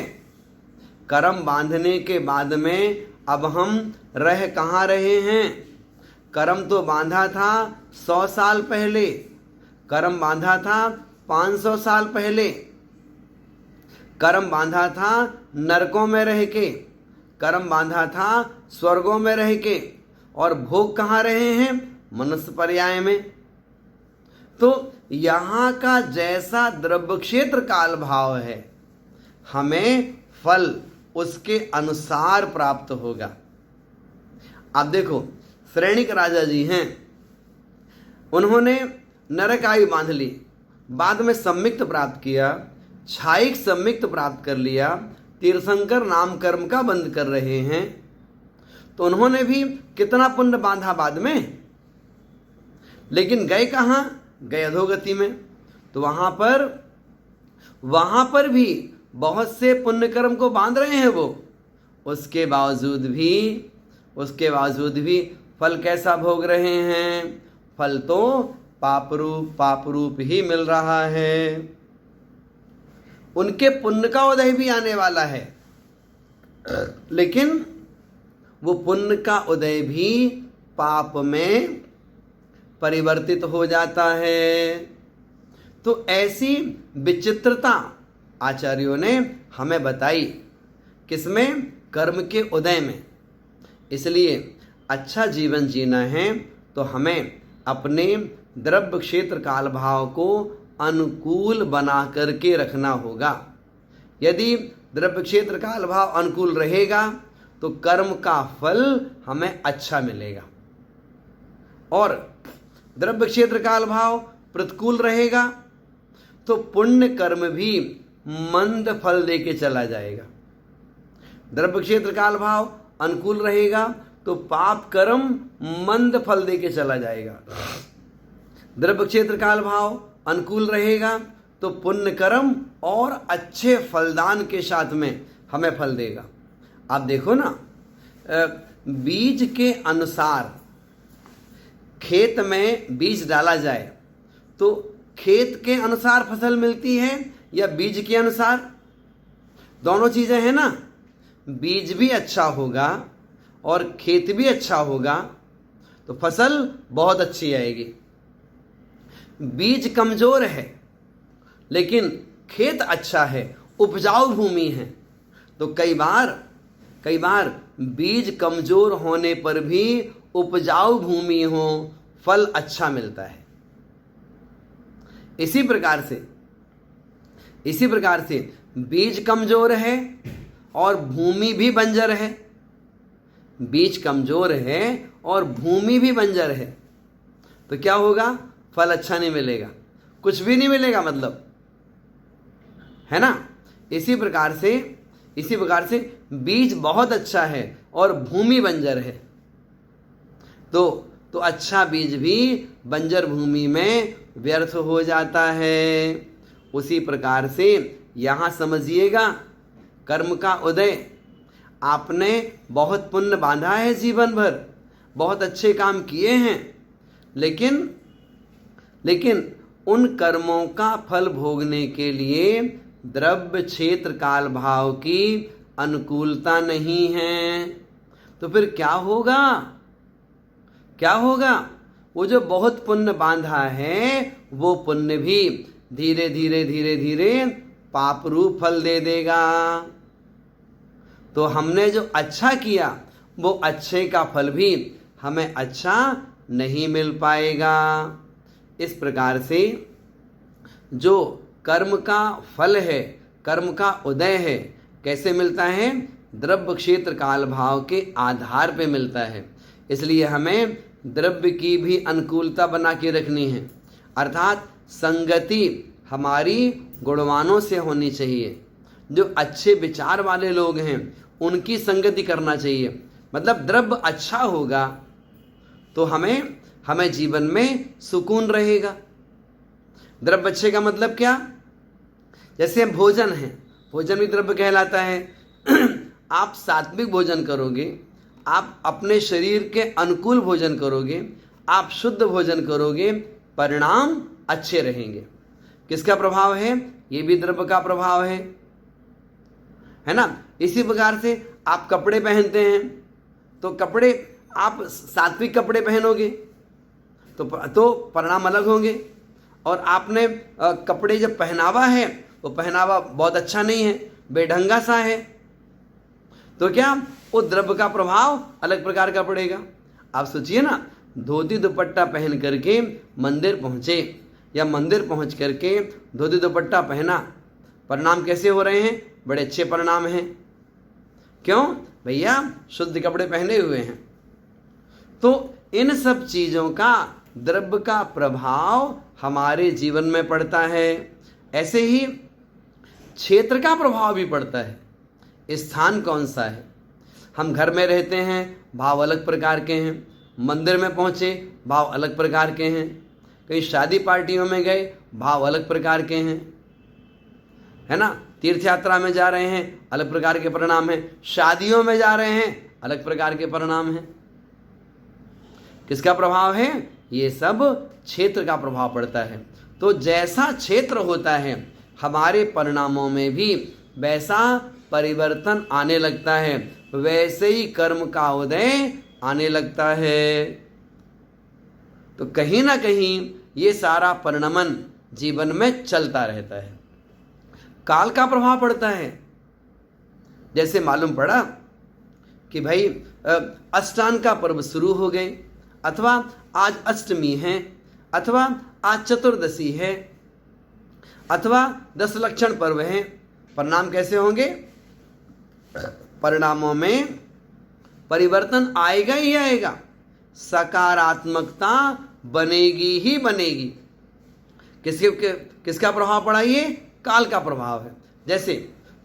कर्म बांधने के बाद में अब हम रह कहाँ रहे हैं? कर्म तो बांधा था 100 साल पहले, कर्म बांधा था 500 साल पहले, कर्म बांधा था नरकों में रह के, कर्म बांधा था स्वर्गों में रह के, और भोग कहाँ रहे हैं? मनुष्य पर्याय में। तो यहाँ का जैसा द्रव्य क्षेत्र काल भाव है, हमें फल उसके अनुसार प्राप्त होगा। आप देखो, श्रेणिक राजा जी हैं, उन्होंने नरक आयु बांध ली, बाद में सम्मिक्त प्राप्त किया, छायिक सम्मिक्त प्राप्त कर लिया, तीर्थंकर नाम कर्म का बंद कर रहे हैं। तो उन्होंने भी कितना पुण्य बांधा बाद में, लेकिन गए कहाँ? गए अधोगति में। तो वहां पर भी बहुत से पुण्य कर्म को बांध रहे हैं वो, उसके बावजूद भी फल कैसा भोग रहे हैं? फल तो पाप रूप ही मिल रहा है। उनके पुण्य का उदय भी आने वाला है, लेकिन वो पुण्य का उदय भी पाप में परिवर्तित हो जाता है। तो ऐसी विचित्रता आचार्यों ने हमें बताई, किसमें? कर्म के उदय में। इसलिए अच्छा जीवन जीना है तो हमें अपने द्रव्य क्षेत्र काल भाव को अनुकूल बना करके रखना होगा। यदि द्रव्य क्षेत्र काल भाव अनुकूल रहेगा तो कर्म का फल हमें अच्छा मिलेगा, और द्रव्य क्षेत्र काल भाव प्रतिकूल रहेगा तो पुण्य कर्म भी मंद फल देके चला जाएगा। द्रव्य क्षेत्र काल भाव अनुकूल रहेगा तो पाप कर्म मंद फल देके चला जाएगा। द्रव्य क्षेत्र काल भाव अनुकूल रहेगा तो पुण्य कर्म और अच्छे फलदान के साथ में हमें फल देगा। आप देखो ना, बीज के अनुसार खेत में बीज डाला जाए तो खेत के अनुसार फसल मिलती है या बीज के अनुसार? दोनों चीजें हैं ना। बीज भी अच्छा होगा और खेत भी अच्छा होगा तो फसल बहुत अच्छी आएगी। बीज कमजोर है लेकिन खेत अच्छा है, उपजाऊ भूमि है, तो कई बार बीज कमजोर होने पर भी उपजाऊ भूमि हो, फल अच्छा मिलता है। इसी प्रकार से बीज कमजोर है और भूमि भी बंजर है, बीज कमजोर है और भूमि भी बंजर है, तो क्या होगा? फल अच्छा नहीं मिलेगा, कुछ भी नहीं मिलेगा। मतलब है ना। इसी प्रकार से बीज बहुत अच्छा है और भूमि बंजर है, तो अच्छा बीज भी बंजर भूमि में व्यर्थ हो जाता है। उसी प्रकार से यहाँ समझिएगा, कर्म का उदय, आपने बहुत पुण्य बांधा है जीवन भर, बहुत अच्छे काम किए हैं, लेकिन उन कर्मों का फल भोगने के लिए द्रव्य क्षेत्र काल भाव की अनुकूलता नहीं है। तो फिर क्या होगा? वो जो बहुत पुण्य बांधा है वो पुण्य भी धीरे धीरे पाप रूप फल दे देगा। तो हमने जो अच्छा किया वो अच्छे का फल भी हमें अच्छा नहीं मिल पाएगा। इस प्रकार से जो कर्म का फल है, कर्म का उदय है, कैसे मिलता है? द्रव्य क्षेत्र काल भाव के आधार पे मिलता है। इसलिए हमें द्रव्य की भी अनुकूलता बना के रखनी है, अर्थात संगति हमारी गुणवानों से होनी चाहिए। जो अच्छे विचार वाले लोग हैं उनकी संगति करना चाहिए। मतलब द्रव्य अच्छा होगा तो हमें जीवन में सुकून रहेगा। द्रव्य अच्छे का मतलब क्या? जैसे भोजन है, भोजन भी द्रव्य कहलाता है। आप सात्विक भोजन करोगे, आप अपने शरीर के अनुकूल भोजन करोगे, आप शुद्ध भोजन करोगे, परिणाम अच्छे रहेंगे। किसका प्रभाव है? ये भी द्रव्य का प्रभाव है ना। इसी प्रकार से आप कपड़े पहनते हैं तो कपड़े आप सात्विक कपड़े पहनोगे तो परिणाम अलग होंगे। और आपने कपड़े जब पहनावा है वो पहनावा बहुत अच्छा नहीं है, बेढंगा सा है, तो क्या वो द्रव्य का प्रभाव अलग प्रकार का पड़ेगा। आप सोचिए ना, धोती दुपट्टा पहन करके मंदिर पहुँचे या मंदिर पहुँच करके धोती दुपट्टा पहना, परिणाम कैसे हो रहे हैं? बड़े अच्छे परिणाम हैं। क्यों? भैया शुद्ध कपड़े पहने हुए हैं। तो इन सब चीज़ों का द्रव्य का प्रभाव हमारे जीवन में पड़ता है। ऐसे ही क्षेत्र का प्रभाव भी पड़ता है। स्थान कौन सा है? हम घर में रहते हैं, भाव अलग प्रकार के हैं। मंदिर में पहुँचे, भाव अलग प्रकार के हैं। कहीं शादी पार्टियों में गए, भाव अलग प्रकार के हैं, है ना। तीर्थ यात्रा में जा रहे हैं, अलग प्रकार के परिणाम हैं। शादियों में जा रहे हैं, अलग प्रकार के परिणाम हैं। किसका प्रभाव है? ये सब क्षेत्र का प्रभाव पड़ता है। तो जैसा क्षेत्र होता है हमारे परिणामों में भी वैसा परिवर्तन आने लगता है, वैसे ही कर्म का उदय आने लगता है। तो कहीं ना कहीं ये सारा परिणमन जीवन में चलता रहता है। काल का प्रभाव पड़ता है। जैसे मालूम पड़ा कि भाई अष्टान का पर्व शुरू हो गए, अथवा आज अष्टमी है, अथवा आज चतुर्दशी है, अथवा 10 लक्षण पर्व है। परिणाम कैसे होंगे? परिणामों में परिवर्तन आएगा ही आएगा, सकारात्मकता बनेगी ही बनेगी। किसका प्रभाव पड़ा? ये काल का प्रभाव है। जैसे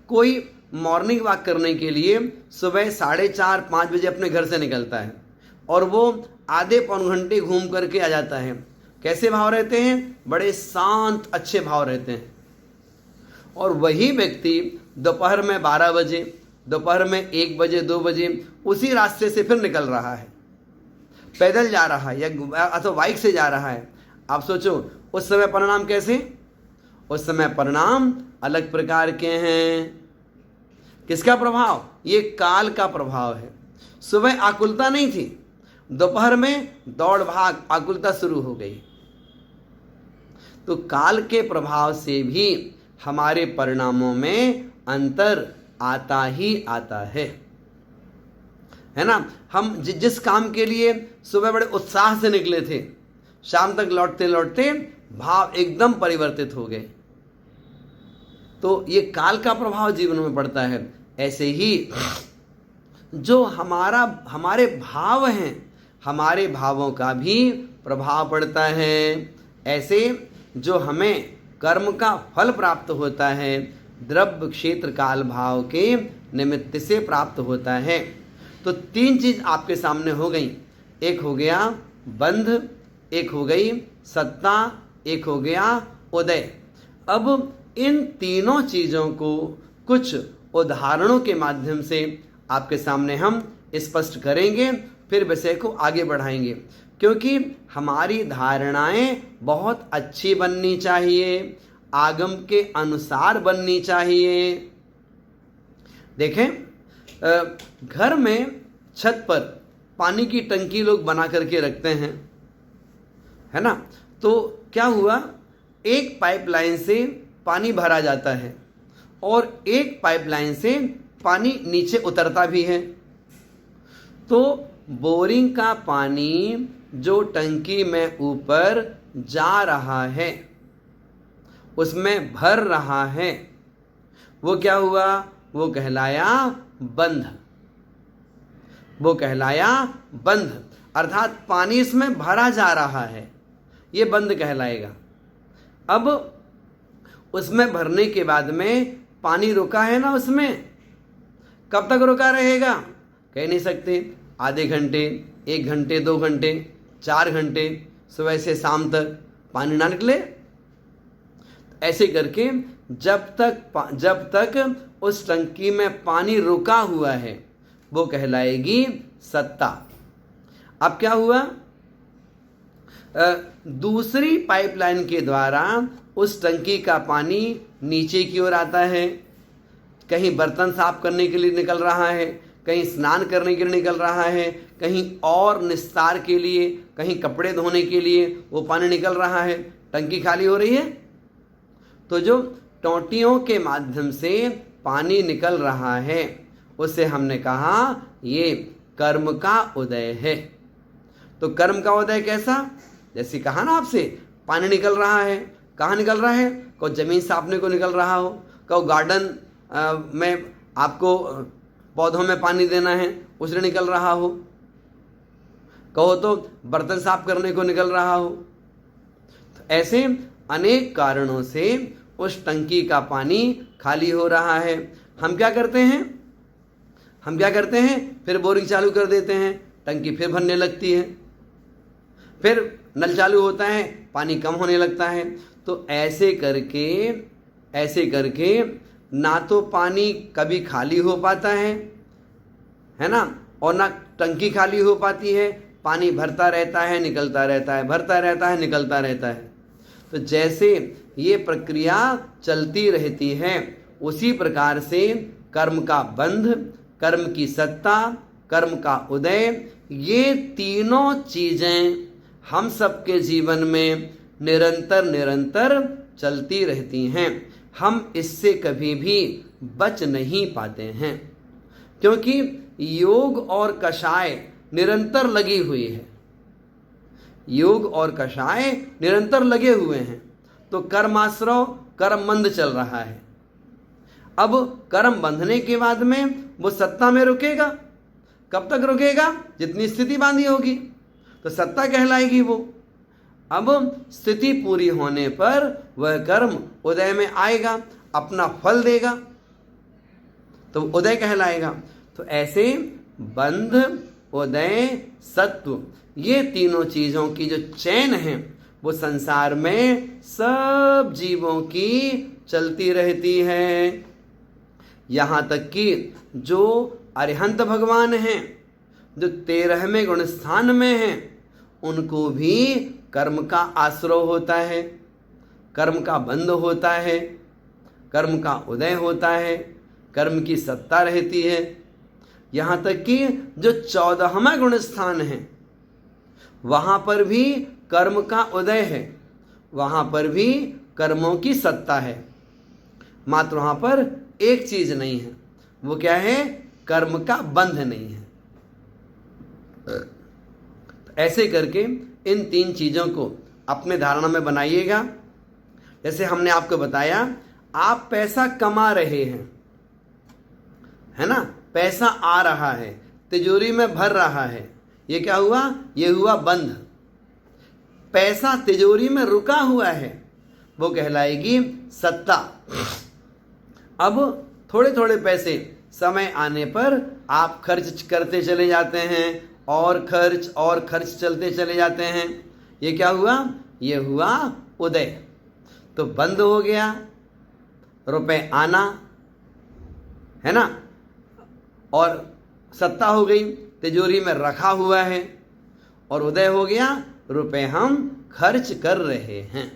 कोई मॉर्निंग वॉक करने के लिए सुबह 4:30-5 बजे अपने घर से निकलता है और वो आधे पौन घंटे घूम करके आ जाता है। कैसे भाव रहते हैं? बड़े शांत अच्छे भाव रहते हैं। और वही व्यक्ति दोपहर में 12 बजे, दोपहर में 1 बजे, 2 बजे उसी रास्ते से फिर निकल रहा है, पैदल जा रहा है या अथवा बाइक से जा रहा है। आप सोचो उस समय परिणाम कैसे? उस समय परिणाम अलग प्रकार के हैं। किसका प्रभाव? ये काल का प्रभाव है। सुबह आकुलता नहीं थी, दोपहर में दौड़ भाग आकुलता शुरू हो गई। तो काल के प्रभाव से भी हमारे परिणामों में अंतर आता ही आता है ना। हम जिस काम के लिए सुबह बड़े उत्साह से निकले थे, शाम तक लौटते लौटते भाव एकदम परिवर्तित हो गए। तो ये काल का प्रभाव जीवन में पड़ता है। ऐसे ही जो हमारे भाव हैं, हमारे भावों का भी प्रभाव पड़ता है। ऐसे जो हमें कर्म का फल प्राप्त होता है द्रव्य क्षेत्र काल भाव के निमित्त से प्राप्त होता है। तो तीन चीज आपके सामने हो गई, एक हो गया बंध, एक हो गई सत्ता, एक हो गया उदय। अब इन तीनों चीजों को कुछ उदाहरणों के माध्यम से आपके सामने हम स्पष्ट करेंगे, फिर विषय को आगे बढ़ाएंगे, क्योंकि हमारी धारणाएं बहुत अच्छी बननी चाहिए, आगम के अनुसार बननी चाहिए। देखें, घर में छत पर पानी की टंकी लोग बना करके रखते हैं, है ना। तो क्या हुआ, एक पाइपलाइन से पानी भरा जाता है और एक पाइपलाइन से पानी नीचे उतरता भी है। तो बोरिंग का पानी जो टंकी में ऊपर जा रहा है, उसमें भर रहा है, वो क्या हुआ, वो कहलाया बंध। वो कहलाया बंध, अर्थात पानी इसमें भरा जा रहा है, ये बंध कहलाएगा। अब उसमें भरने के बाद में पानी रुका है ना, उसमें कब तक रुका रहेगा कह नहीं सकते, आधे घंटे, 1 घंटे, 2 घंटे, 4 घंटे, सुबह से शाम तक पानी ना निकले। ऐसे करके जब तक उस टंकी में पानी रुका हुआ है वो कहलाएगी सत्ता। अब क्या हुआ, दूसरी पाइपलाइन के द्वारा उस टंकी का पानी नीचे की ओर आता है, कहीं बर्तन साफ करने के लिए निकल रहा है, कहीं स्नान करने के लिए निकल रहा है, कहीं और निस्तार के लिए, कहीं कपड़े धोने के लिए वो पानी निकल रहा है, टंकी खाली हो रही है। तो जो टोंटियों के माध्यम से पानी निकल रहा है उसे हमने कहा ये कर्म का उदय है। तो कर्म का उदय कैसा, जैसे कहा ना आपसे, पानी निकल रहा है, कहाँ निकल रहा है, को जमीन साफने को निकल रहा हो, को गार्डन में आपको पौधों में पानी देना है उसने निकल रहा हो, कहो तो बर्तन साफ करने को निकल रहा हो। तो ऐसे अनेक कारणों से उस टंकी का पानी खाली हो रहा है। हम क्या करते हैं, फिर बोरिंग चालू कर देते हैं, टंकी फिर भरने लगती है, फिर नल चालू होता है, पानी कम होने लगता है। तो ऐसे करके ना तो पानी कभी खाली हो पाता है ना, और ना टंकी खाली हो पाती है, पानी भरता रहता है, निकलता रहता है, भरता रहता है, निकलता रहता है। तो जैसे ये प्रक्रिया चलती रहती है उसी प्रकार से कर्म का बंध, कर्म की सत्ता, कर्म का उदय, ये तीनों चीजें हम सबके जीवन में निरंतर चलती रहती हैं। हम इससे कभी भी बच नहीं पाते हैं, क्योंकि योग और कषाय निरंतर लगी हुई है, योग और कषाय निरंतर लगे हुए हैं। तो कर्माश्रव कर्म बंध चल रहा है। अब कर्म बंधने के बाद में वो सत्ता में रुकेगा, कब तक रुकेगा, जितनी स्थिति बांधी होगी तो सत्ता कहलाएगी वो। अब स्थिति पूरी होने पर वह कर्म उदय में आएगा, अपना फल देगा, तो उदय कहलाएगा। तो ऐसे बंध, उदय, सत्व, ये तीनों चीजों की जो चैन है वो संसार में सब जीवों की चलती रहती है। यहाँ तक कि जो अरिहंत भगवान हैं, जो 13वें गुण स्थान में हैं, उनको भी कर्म का आश्रय होता है, कर्म का बंध होता है, कर्म का उदय होता है, कर्म की सत्ता रहती है। यहाँ तक कि जो 14वां गुण स्थान है वहाँ पर भी कर्म का उदय है, वहाँ पर भी कर्मों की सत्ता है। मात्र वहाँ पर एक चीज नहीं है, वो क्या है, कर्म का बंध नहीं है। ऐसे करके इन 3 चीजों को अपने धारणा में बनाइएगा। जैसे हमने आपको बताया, आप पैसा कमा रहे हैं, है ना, पैसा आ रहा है, तिजोरी में भर रहा है, ये क्या हुआ, ये हुआ बंध। पैसा तिजोरी में रुका हुआ है वो कहलाएगी सत्ता। अब थोड़े थोड़े पैसे समय आने पर आप खर्च करते चले जाते हैं और खर्च चलते चले जाते हैं। ये क्या हुआ? ये हुआ उदय। तो बंद हो गया रुपए आना, है ना, और सत्ता हो गई तिजोरी में रखा हुआ है, और उदय हो गया रुपए हम खर्च कर रहे हैं।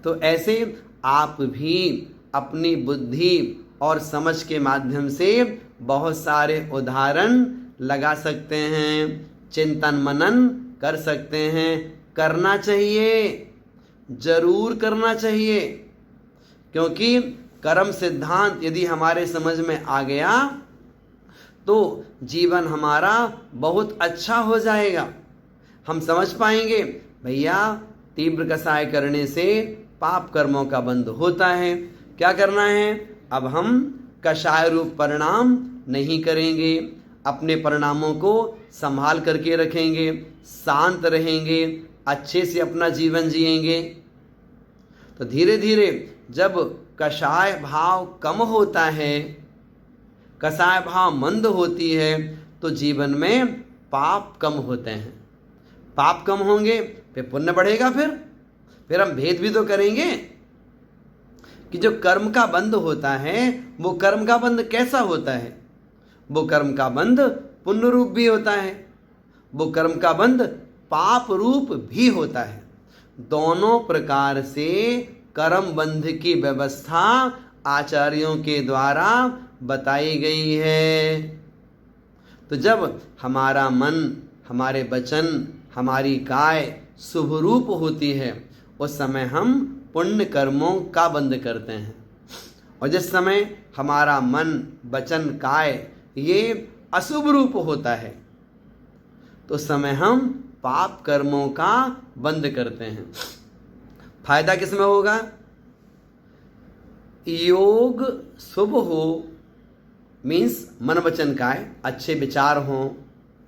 तो ऐसे आप भी अपनी बुद्धि और समझ के माध्यम से बहुत सारे उदाहरण लगा सकते हैं, चिंतन मनन कर सकते हैं। करना चाहिए, जरूर करना चाहिए, क्योंकि कर्म सिद्धांत यदि हमारे समझ में आ गया तो जीवन हमारा बहुत अच्छा हो जाएगा। हम समझ पाएंगे भैया तीव्र कसाय करने से पाप कर्मों का बंध होता है। क्या करना है? अब हम कषाय रूप परिणाम नहीं करेंगे, अपने परिणामों को संभाल करके रखेंगे, शांत रहेंगे, अच्छे से अपना जीवन जिएंगे। तो धीरे धीरे जब कषाय भाव कम होता है, कषाय भाव मंद होती है, तो जीवन में पाप कम होते हैं। पाप कम होंगे फिर पुण्य बढ़ेगा। फिर हम भेद भी तो करेंगे कि जो कर्म का बंध होता है वो कर्म का बंध कैसा होता है। वो कर्म का बंध पुण्य रूप भी होता है, वो कर्म का बंध पाप रूप भी होता है। दोनों प्रकार से कर्म बंध की व्यवस्था आचार्यों के द्वारा बताई गई है। तो जब हमारा मन, हमारे वचन, हमारी काय शुभ रूप होती है, उस समय हम पुण्य कर्मों का बंध करते हैं, और जिस समय हमारा मन, वचन, काय ये अशुभ रूप होता है, तो उस समय हम पाप कर्मों का बंध करते हैं। फायदा किस में होगा? योग शुभ हो, मीन्स मन वचन काय अच्छे विचार हों,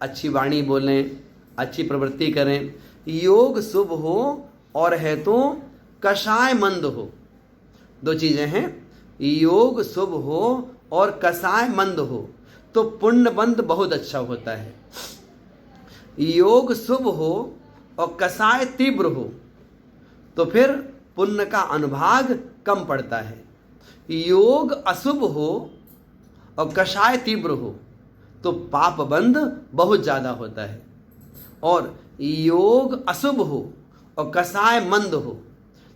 अच्छी वाणी बोलें, अच्छी प्रवृत्ति करें। योग शुभ हो और है तो कषाय मंद हो। दो चीज़ें हैं, योग शुभ हो और कषाय मंद हो, तो पुण्य बंध बहुत अच्छा होता है। योग शुभ हो और कषाय तीव्र हो तो फिर पुण्य का अनुभाग कम पड़ता है। योग अशुभ हो और कषाय तीव्र हो तो पाप बंध बहुत ज़्यादा होता है, और योग अशुभ हो और कषाय मंद हो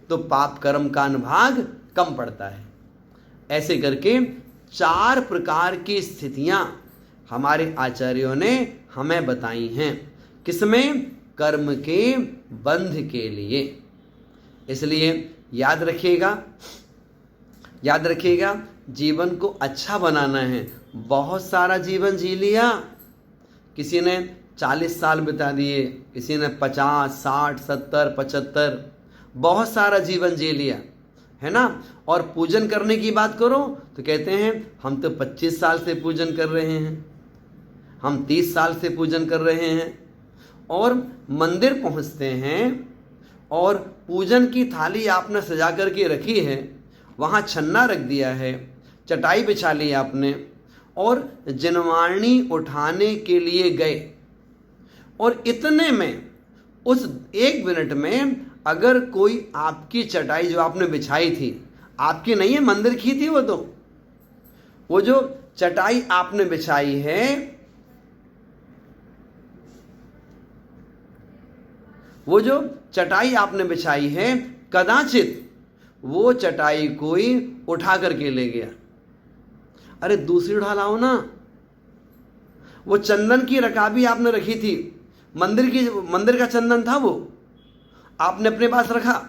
तो पाप कर्म का अनुभाग कम पड़ता है। ऐसे करके 4 प्रकार की स्थितियां हमारे आचार्यों ने हमें बताई हैं। किसमें? कर्म के बंध के लिए। इसलिए याद रखिएगा, जीवन को अच्छा बनाना है। बहुत सारा जीवन जी लिया, किसी ने 40 साल बिता दिए, किसी ने 50, 60, 70, 75, बहुत सारा जीवन जी लिया, है ना। और पूजन करने की बात करो तो कहते हैं हम तो 25 साल से पूजन कर रहे हैं, हम 30 साल से पूजन कर रहे हैं। और मंदिर पहुंचते हैं और पूजन की थाली आपने सजा करके रखी है, वहाँ छन्ना रख दिया है, चटाई बिछा ली आपने, और जनवाणी उठाने के लिए गए, और इतने में उस 1 मिनट में अगर कोई आपकी चटाई जो आपने बिछाई थी, आपकी नहीं है, मंदिर की थी वो जो चटाई आपने बिछाई है, वो जो चटाई आपने बिछाई है, कदाचित वो चटाई कोई उठा करके ले गया। अरे दूसरी उठा लाओ ना। वो चंदन की रकाबी आपने रखी थी, मंदिर का चंदन था, वो आपने अपने पास रखा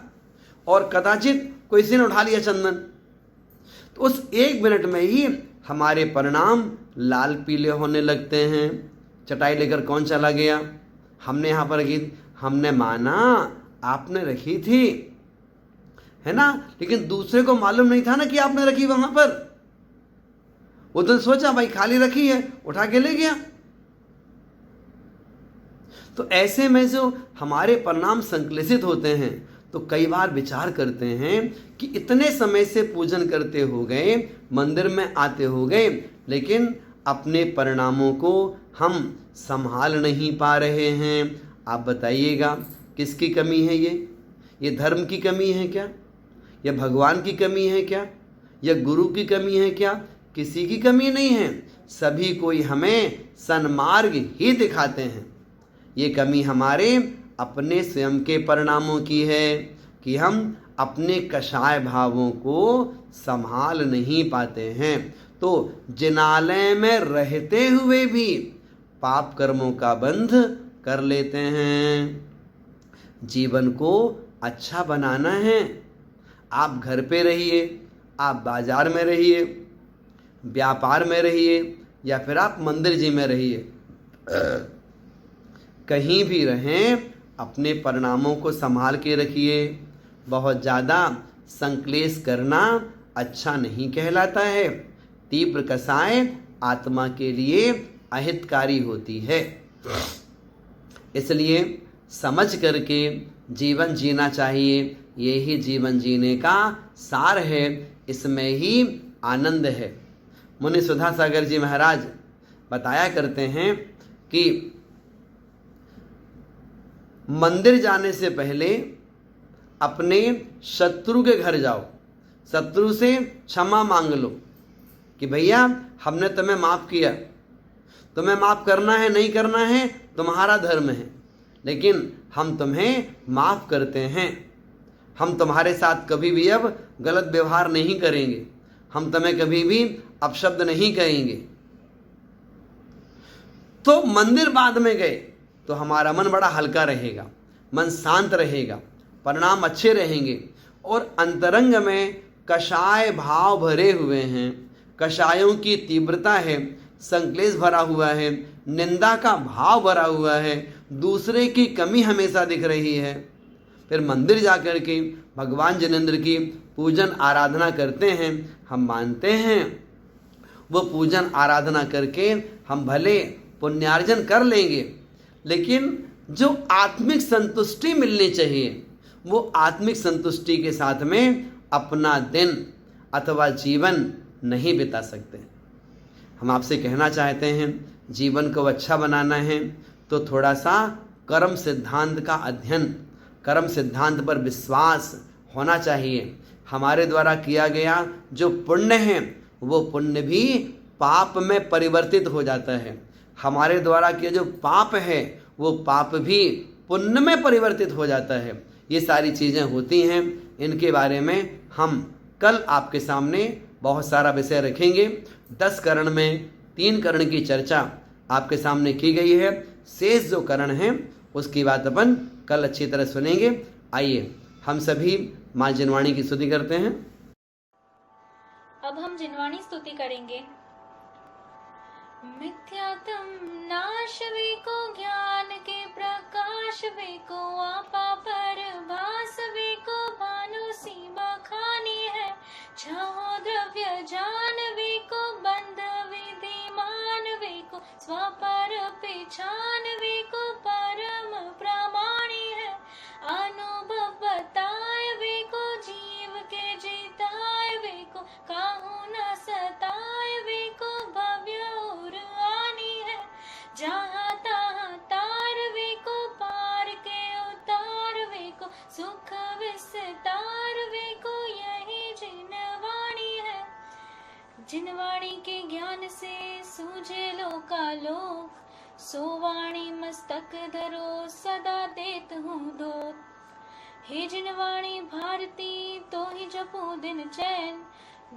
और कदाचित किसी ने उठा लिया चंदन, तो उस 1 मिनट में ही हमारे परिणाम लाल पीले होने लगते हैं। चटाई लेकर कौन चला गया? हमने यहाँ पर रखी, हमने माना आपने रखी थी, है ना, लेकिन दूसरे को मालूम नहीं था ना कि आपने रखी वहां पर। वो तो सोचा भाई खाली रखी है, उठा के ले गया। तो ऐसे में जो हमारे परिणाम संकलित होते हैं, तो कई बार विचार करते हैं कि इतने समय से पूजन करते हो गए, मंदिर में आते हो गए, लेकिन अपने परिणामों को हम संभाल नहीं पा रहे हैं। आप बताइएगा किसकी कमी है? ये धर्म की कमी है क्या? या भगवान की कमी है क्या? या गुरु की कमी है क्या? किसी की कमी नहीं है। सभी कोई हमें सन्मार्ग ही दिखाते हैं। ये कमी हमारे अपने स्वयं के परिणामों की है कि हम अपने कषाय भावों को संभाल नहीं पाते हैं। तो जिनालय में रहते हुए भी पाप कर्मों का बंध कर लेते हैं। जीवन को अच्छा बनाना है, आप घर पे रहिए, आप बाजार में रहिए, व्यापार में रहिए, या फिर आप मंदिर जी में रहिए, कहीं भी रहें अपने परिणामों को संभाल के रखिए। बहुत ज़्यादा संक्लेश करना अच्छा नहीं कहलाता है। तीव्र कषाय आत्मा के लिए अहितकारी होती है। इसलिए समझ करके जीवन जीना चाहिए। ये ही जीवन जीने का सार है, इसमें ही आनंद है। मुनि सुधा सागर जी महाराज बताया करते हैं कि मंदिर जाने से पहले अपने शत्रु के घर जाओ, शत्रु से क्षमा मांग लो कि भैया हमने तुम्हें माफ़ किया, तुम्हें माफ़ करना है नहीं करना है तुम्हारा धर्म है, लेकिन हम तुम्हें माफ़ करते हैं। हम तुम्हारे साथ कभी भी अब गलत व्यवहार नहीं करेंगे, हम तुम्हें कभी भी अपशब्द नहीं कहेंगे। तो मंदिर बाद में गए तो हमारा मन बड़ा हल्का रहेगा, मन शांत रहेगा, परिणाम अच्छे रहेंगे। और अंतरंग में कषाय भाव भरे हुए हैं, कषायों की तीव्रता है, संक्लेश भरा हुआ है, निंदा का भाव भरा हुआ है, दूसरे की कमी हमेशा दिख रही है। फिर मंदिर जाकर के भगवान जिनेंद्र की पूजन आराधना करते हैं, हम मानते हैं वो पूजन आराधना करके हम भले पुण्यार्जन कर लेंगे, लेकिन जो आत्मिक संतुष्टि मिलनी चाहिए वो आत्मिक संतुष्टि के साथ में अपना दिन अथवा जीवन नहीं बिता सकते। हम आपसे कहना चाहते हैं जीवन को अच्छा बनाना है तो थोड़ा सा कर्म सिद्धांत का अध्ययन, कर्म सिद्धांत पर विश्वास होना चाहिए। हमारे द्वारा किया गया जो पुण्य है वो पुण्य भी पाप में परिवर्तित हो जाता है। हमारे द्वारा किया जो पाप है वो पाप भी पुण्य में परिवर्तित हो जाता है। ये सारी चीज़ें होती हैं, इनके बारे में हम कल आपके सामने बहुत सारा विषय रखेंगे। 10 करण में 3 करण की चर्चा आपके सामने की गई है, शेष जो करण हैं उसकी बात अपन कल अच्छी तरह सुनेंगे। आइए हम सभी माँ जिनवाणी की स्तुति करते हैं। अब हम जिनवाणी स्तुति करेंगे। मिथ्यात्म नाश वे को ज्ञान के प्रकाश वे को आपा पर भास वे को भानु सीमा खानी है छहो द्रव्य जान वे को बंध विधिमान वे को स्वपर पहचान वे को परम प्रमाणी है अनुभव बताए वे को जीव के जीताए वे को काहू न सताए वे को भव्य और आनी है जहाँ तहाँ तार वे को पार के उतार वे को सुख विस्तार वे को यही जिनवाणी है। जिनवाणी के ज्ञान से सूझे लोकालोक सो वाणी मस्तक धरो सदा देत हूँ दोत। हे जिनवाणी भारती तो ही जपू दिन चैन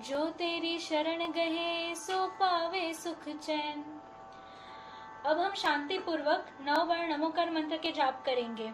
जो तेरी शरण गहे सो पावे सुख चैन। अब हम शांति पूर्वक 9 बार नमोकार मंत्र के जाप करेंगे।